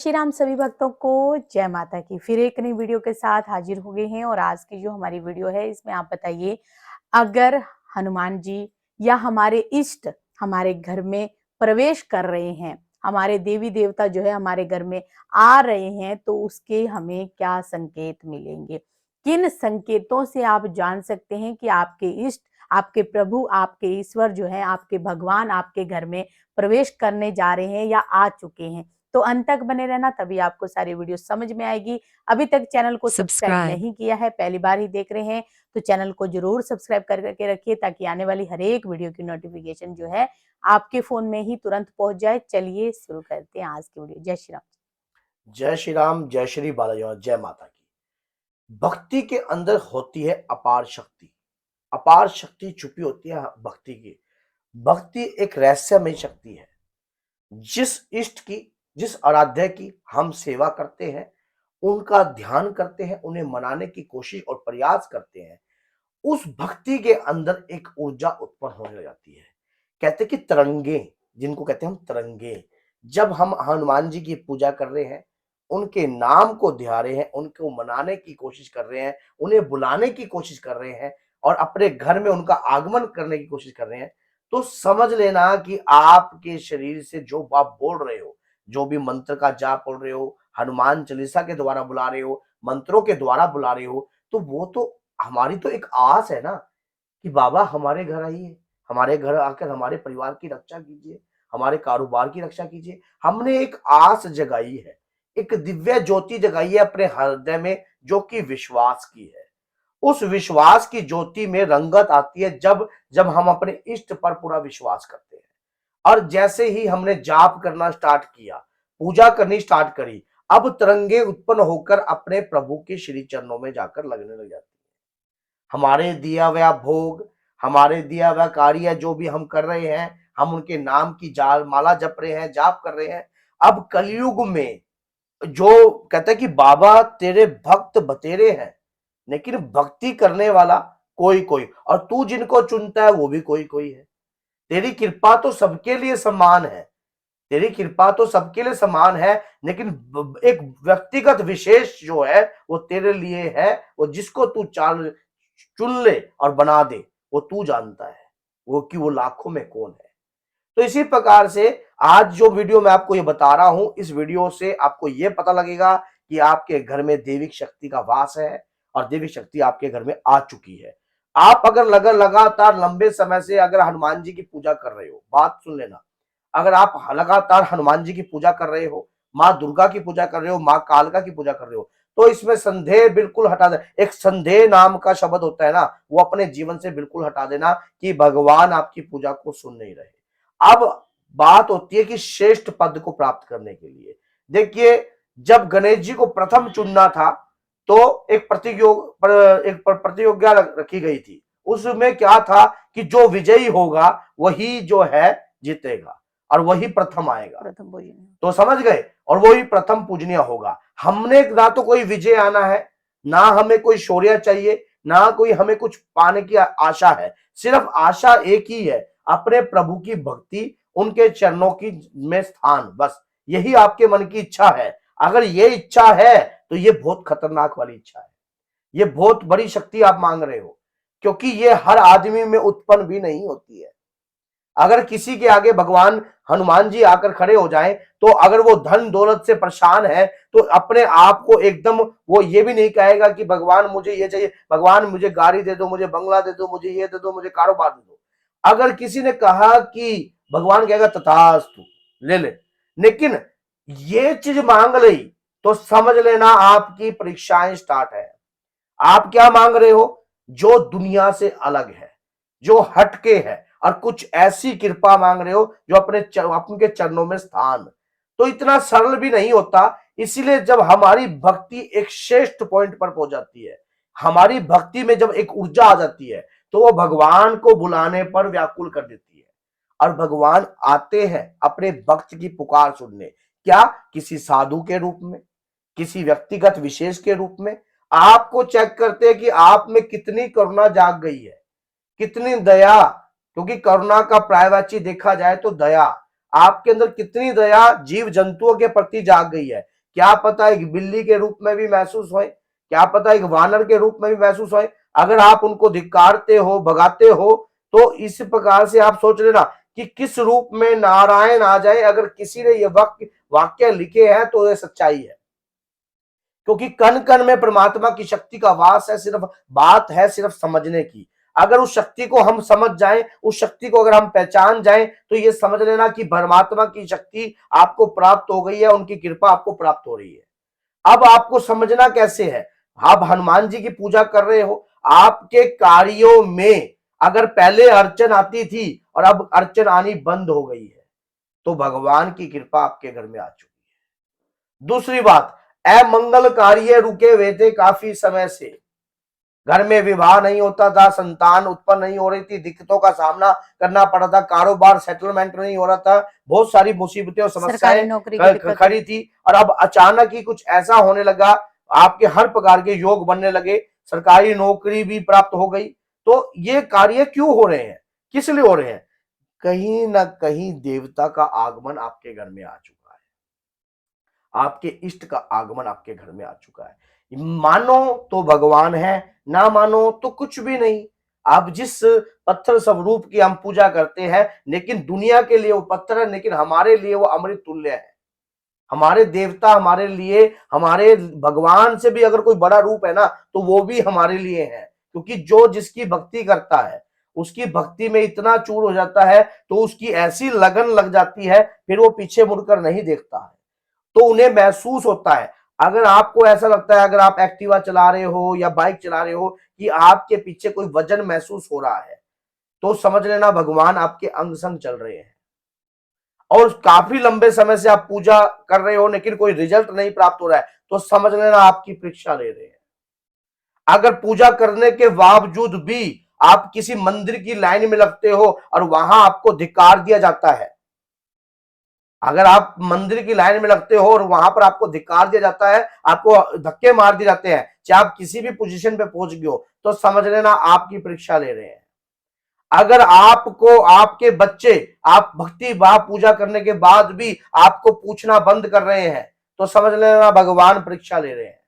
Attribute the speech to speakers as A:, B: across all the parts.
A: श्री राम सभी भक्तों को जय माता की। फिर एक नई वीडियो के साथ हाजिर हो गए हैं और आज की जो हमारी वीडियो है इसमें आप बताइए, अगर हनुमान जी या हमारे इष्ट हमारे घर में प्रवेश कर रहे हैं, हमारे देवी देवता जो है हमारे घर में आ रहे हैं, तो उसके हमें क्या संकेत मिलेंगे? किन संकेतों से आप जान सकते हैं कि आपके इष्ट, आपके प्रभु, आपके ईश्वर जो है, आपके भगवान आपके घर में प्रवेश करने जा रहे हैं या आ चुके हैं? तो अंत तक बने रहना, तभी आपको सारी वीडियो समझ में आएगी। अभी तक चैनल को सब्सक्राइब नहीं किया है, पहली बार ही देख रहे हैं, तो चैनल को जरूर सब्सक्राइब करके रखिए ताकि आने वाली हर एक वीडियो की नोटिफिकेशन जो है आपके फोन में ही तुरंत पहुंच जाए। चलिए शुरू करते हैं आज की वीडियो। जय श्री राम।
B: जय श्री राम, जय श्री बालाजी और जय माता की। भक्ति के अंदर होती है अपार शक्ति। अपार शक्ति छुपी होती है भक्ति की। भक्ति एक रहस्यमय शक्ति है। जिस इष्ट की, जिस आराध्य की हम सेवा करते हैं, उनका ध्यान करते हैं, उन्हें मनाने की कोशिश और प्रयास करते हैं, उस भक्ति के अंदर एक ऊर्जा उत्पन्न होने लग जाती है। कहते हैं कि तरंगे, जिनको कहते हैं हम तरंगे, जब हम हनुमान जी की पूजा कर रहे हैं, उनके नाम को ध्या रहे हैं, उनको मनाने की कोशिश कर रहे हैं, उन्हें बुलाने की कोशिश कर रहे हैं और अपने घर में उनका आगमन करने की कोशिश कर रहे हैं, तो समझ लेना कि आपके शरीर से जो आप बोल रहे हो, जो भी मंत्र का जाप बोल रहे हो, हनुमान चालीसा के द्वारा बुला रहे हो, मंत्रों के द्वारा बुला रहे हो, तो वो तो हमारी तो एक आस है ना कि बाबा हमारे घर आइए, हमारे घर आकर हमारे परिवार की रक्षा कीजिए, हमारे कारोबार की रक्षा कीजिए। हमने एक आस जगाई है, एक दिव्य ज्योति जगाई है अपने हृदय में, जो कि विश्वास की है। उस विश्वास की ज्योति में रंगत आती है जब जब हम अपने इष्ट पर पूरा विश्वास करते हैं। और जैसे ही हमने जाप करना स्टार्ट किया, पूजा करनी स्टार्ट करी, अब तरंगे उत्पन्न होकर अपने प्रभु के श्री चरणों में जाकर लगने लग जाती है। हमारे दिया हुआ भोग, हमारे दिया हुआ कार्य जो भी हम कर रहे हैं, हम उनके नाम की जाल माला जप रहे हैं, जाप कर रहे हैं। अब कलयुग में जो कहते हैं कि बाबा तेरे भक्त बतेरे हैं, लेकिन भक्ति करने वाला कोई कोई, और तू जिनको चुनता है वो भी कोई कोई है। तेरी कृपा तो सबके लिए समान है, तेरी कृपा तो सबके लिए समान है, लेकिन एक व्यक्तिगत विशेष जो है वो तेरे लिए है। वो जिसको तू चाल चुन ले और बना दे, वो तू जानता है वो कि वो लाखों में कौन है। तो इसी प्रकार से आज जो वीडियो मैं आपको ये बता रहा हूं, इस वीडियो से आपको ये पता लगेगा कि आपके घर में दैविक शक्ति का वास है और दैविक शक्ति आपके घर में आ चुकी है। आप अगर लगातार लंबे समय से अगर हनुमान जी की पूजा कर रहे हो, बात सुन लेना, अगर आप लगातार हनुमान जी की पूजा कर रहे हो, माँ दुर्गा की पूजा कर रहे हो, माँ कालका की पूजा कर रहे हो, तो इसमें संदेह बिल्कुल हटा दे। एक संदेह नाम का शब्द होता है ना, वो अपने जीवन से बिल्कुल हटा देना कि भगवान आपकी पूजा को सुन नहीं रहे। अब बात होती है कि श्रेष्ठ पद को प्राप्त करने के लिए देखिए, जब गणेश जी को प्रथम चुनना था तो एक प्रतियोगिता रखी गई थी। उसमें क्या था कि जो विजयी होगा वही जो है जीतेगा और वही प्रथम आएगा।
A: प्रथम पूजन।
B: तो समझ गए, और वही प्रथम पूजनीय होगा। हमने ना तो कोई विजय आना है, ना हमें कोई शौर्य चाहिए, ना कोई हमें कुछ पाने की आशा है। सिर्फ आशा एक ही है, अपने प्रभु की भक्ति, उनके चरणों की में स्थान, बस यही आपके मन की इच्छा है। अगर ये इच्छा है तो ये बहुत खतरनाक वाली इच्छा है, ये बहुत बड़ी शक्ति आप मांग रहे हो, क्योंकि ये हर आदमी में उत्पन्न भी नहीं होती है। अगर किसी के आगे भगवान हनुमान जी आकर खड़े हो जाएं, तो अगर वो धन दौलत से परेशान है तो अपने आप को एकदम वो ये भी नहीं कहेगा कि भगवान मुझे ये चाहिए, भगवान मुझे गाड़ी दे दो, मुझे बंगला दे दो, मुझे ये दे दो, मुझे कारोबार दे दो। अगर किसी ने कहा कि भगवान कहेगा तथास्तु, ले ले। लेकिन ये चीज मांग ली तो समझ लेना आपकी परीक्षाएं स्टार्ट है। आप क्या मांग रहे हो? जो दुनिया से अलग है, जो हटके है, और कुछ ऐसी कृपा मांग रहे हो जो अपने चरणों में स्थान। तो इतना सरल भी नहीं होता। इसीलिए जब हमारी भक्ति एक श्रेष्ठ पॉइंट पर पहुंच जाती है, हमारी भक्ति में जब एक ऊर्जा आ जाती है, तो वो भगवान को बुलाने पर व्याकुल कर देती है। और भगवान आते हैं अपने भक्त की पुकार सुनने। क्या? किसी साधु के रूप में, किसी व्यक्तिगत विशेष के रूप में। आपको चेक करते हैं कि आप में कितनी करुणा जाग गई है, कितनी दया, क्योंकि करुणा का पर्यायवाची देखा जाए तो दया। आपके अंदर कितनी दया जीव जंतुओं के प्रति जाग गई है, क्या पता एक बिल्ली के रूप में भी महसूस होए, क्या पता एक वानर के रूप में भी महसूस होए। अगर आप उनको धिक्कारते हो, भगाते हो, तो इस प्रकार से आप सोच लेना कि किस रूप में नारायण आ जाए। अगर किसी ने ये वाक्य लिखे हैं तो ये सच्चाई है, क्योंकि कण कण में परमात्मा की शक्ति का वास है। सिर्फ बात है सिर्फ समझने की। अगर उस शक्ति को हम समझ जाएं, उस शक्ति को अगर हम पहचान जाएं, तो ये समझ लेना कि परमात्मा की शक्ति आपको प्राप्त हो गई है, उनकी कृपा आपको प्राप्त हो रही है। अब आपको समझना कैसे है, आप हनुमान जी की पूजा कर रहे हो, आपके कार्यों में अगर पहले अड़चन आती थी और अब अड़चन आनी बंद हो गई है, तो भगवान की कृपा आपके घर में आ चुकी है। दूसरी बात, अमंगल कार्य रुके हुए थे काफी समय से, घर में विवाह नहीं होता था, संतान उत्पन्न नहीं हो रही थी, दिक्कतों का सामना करना पड़ा था, कारोबार सेटलमेंट नहीं हो रहा था, बहुत सारी मुसीबतें और
A: सरकारी
B: समस्याएं
A: नौकरी की दिक्कत
B: खड़ी थी। और अब अचानक ही कुछ ऐसा होने लगा, आपके हर प्रकार के योग बनने लगे, सरकारी नौकरी भी प्राप्त हो गई। तो ये कार्य क्यों हो रहे हैं, किस लिए हो रहे हैं? कहीं ना कहीं देवता का आगमन आपके घर में आ चुका है, आपके इष्ट का आगमन आपके घर में आ चुका है। मानो तो भगवान है, ना मानो तो कुछ भी नहीं। आप जिस पत्थर स्वरूप की हम पूजा करते हैं, लेकिन दुनिया के लिए वो पत्थर है, लेकिन हमारे लिए वो अमृत तुल्य है। हमारे देवता हमारे लिए, हमारे भगवान से भी अगर कोई बड़ा रूप है ना, तो वो भी हमारे लिए है। क्योंकि जो जिसकी भक्ति करता है, उसकी भक्ति में इतना चूर हो जाता है, तो उसकी ऐसी लगन लग जाती है, फिर वो पीछे मुड़कर नहीं देखता है। तो उन्हें महसूस होता है। अगर आपको ऐसा लगता है, अगर आप एक्टिवा चला रहे हो या बाइक चला रहे हो, कि आपके पीछे कोई वजन महसूस हो रहा है, तो समझ लेना भगवान आपके अंग संग चल रहे हैं। और काफी लंबे समय से आप पूजा कर रहे हो, लेकिन कोई रिजल्ट नहीं प्राप्त हो रहा है, तो समझ लेना आपकी परीक्षा ले रहे हैं। अगर पूजा करने के बावजूद भी आप किसी मंदिर की लाइन में लगते हो और वहां आपको धिक्कार दिया जाता है, अगर आप मंदिर की लाइन में लगते हो और वहां पर आपको धिक्कार दिया जाता है, आपको धक्के मार दिए जाते हैं, चाहे आप किसी भी पोजीशन पे पहुंच गए हो, तो समझ लेना आपकी परीक्षा ले रहे हैं। अगर आपको आपके बच्चे, आप भक्ति भाव पूजा करने के बाद भी आपको पूछना बंद कर रहे हैं, तो समझ लेना भगवान परीक्षा ले रहे हैं।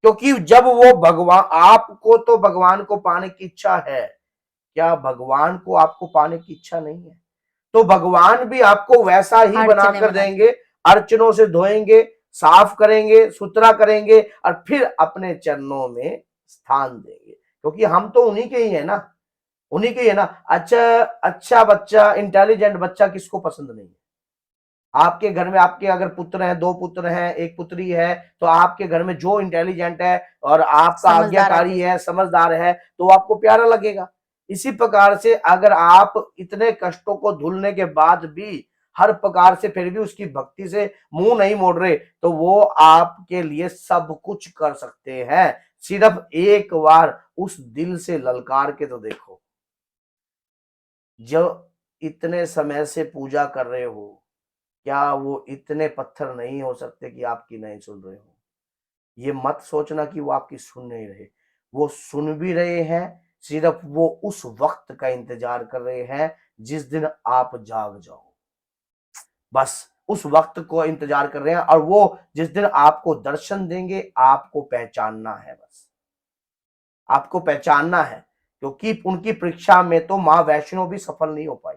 B: क्योंकि जब वो भगवान, आपको तो भगवान को पाने की इच्छा है, क्या भगवान को आपको पाने की इच्छा नहीं है? तो भगवान भी आपको वैसा ही
A: अड़चने
B: बनाकर
A: बना
B: देंगे, अड़चनों से धोएंगे, साफ करेंगे, सुथरा करेंगे और फिर अपने चरणों में स्थान देंगे। क्योंकि हम तो उन्हीं के ही है ना, उन्हीं के ही है ना। अच्छा अच्छा बच्चा, इंटेलिजेंट बच्चा किसको पसंद नहीं है? आपके घर में आपके अगर पुत्र हैं, 2 पुत्र हैं, 1 पुत्री है, तो आपके घर में जो इंटेलिजेंट है और आपका
A: समझदार
B: आज्ञाकारी
A: आदमी।
B: है, समझदार है, तो आपको प्यारा लगेगा। इसी प्रकार से अगर आप इतने कष्टों को झूलने के बाद भी हर प्रकार से फिर भी उसकी भक्ति से मुंह नहीं मोड़ रहे, तो वो आपके लिए सब कुछ कर सकते हैं। सिर्फ एक बार उस दिल से ललकार के तो देखो। जो इतने समय से पूजा कर रहे हो, क्या वो इतने पत्थर नहीं हो सकते कि आपकी नहीं सुन रहे हो? ये मत सोचना कि वो आपकी सुन नहीं रहे, वो सुन भी रहे हैं। सिर्फ वो उस वक्त का इंतजार कर रहे हैं जिस दिन आप जाग जाओ। बस उस वक्त को इंतजार कर रहे हैं, और वो जिस दिन आपको दर्शन देंगे, आपको पहचानना है। बस आपको पहचानना है, क्योंकि उनकी परीक्षा में तो मां वैष्णो भी सफल नहीं हो पाई।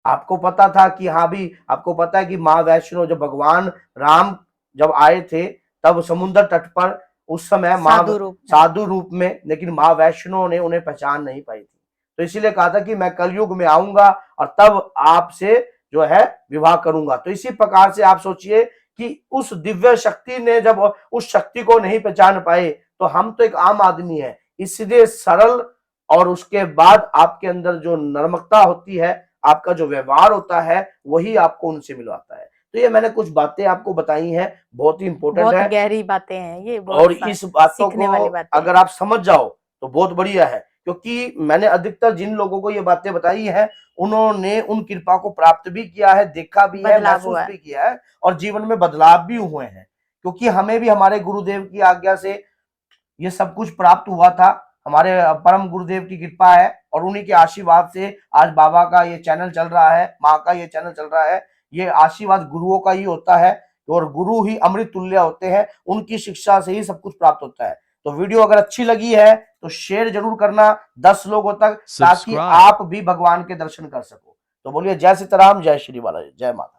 B: आपको पता था कि हाँ भी, आपको पता है कि माँ वैष्णो, जब भगवान राम जब आए थे, तब समुद्र तट पर उस समय माँ
A: साधु रूप में।
B: साधु रूप में, लेकिन माँ वैष्णो ने उन्हें पहचान नहीं पाई थी। तो इसीलिए कहा था कि मैं कलयुग में आऊंगा और तब आपसे जो है विवाह करूंगा। तो इसी प्रकार से आप सोचिए कि उस दिव्य शक्ति ने जब उस शक्ति को नहीं पहचान पाए, तो हम तो एक आम आदमी है। इसलिए सरल, और उसके बाद आपके अंदर जो नर्मकता होती है, आपका जो व्यवहार होता है, वही आपको उनसे मिलवाता है। तो ये मैंने कुछ बातें आपको बताई हैं, बहुत ही इंपॉर्टेंट
A: बहुत
B: है।
A: गहरी बातें हैं ये,
B: और
A: बहुत
B: इस बातों
A: सीखने
B: को
A: वाली बातें हैं।
B: अगर आप समझ जाओ तो बहुत बढ़िया है। क्योंकि मैंने अधिकतर जिन लोगों को ये बातें बताई है, उन्होंने उन कृपा को प्राप्त भी किया है, देखा भी है,
A: बदलाव
B: महसूस
A: हुआ है।
B: भी किया है, और जीवन में बदलाव भी हुए हैं। क्योंकि हमें भी हमारे गुरुदेव की आज्ञा से ये सब कुछ प्राप्त हुआ था। हमारे परम गुरुदेव की कृपा है, और उन्हीं के आशीर्वाद से आज बाबा का ये चैनल चल रहा है, माँ का ये चैनल चल रहा है। ये आशीर्वाद गुरुओं का ही होता है। और गुरु ही अमृत तुल्य होते हैं, उनकी शिक्षा से ही सब कुछ प्राप्त होता है। तो वीडियो अगर अच्छी लगी है तो शेयर जरूर करना 10 लोगों तक, ताकि
C: Subscribe.
B: आप भी भगवान के दर्शन कर सको। तो बोलिए जय सीताराम, जय श्री बालाजी, जय माता।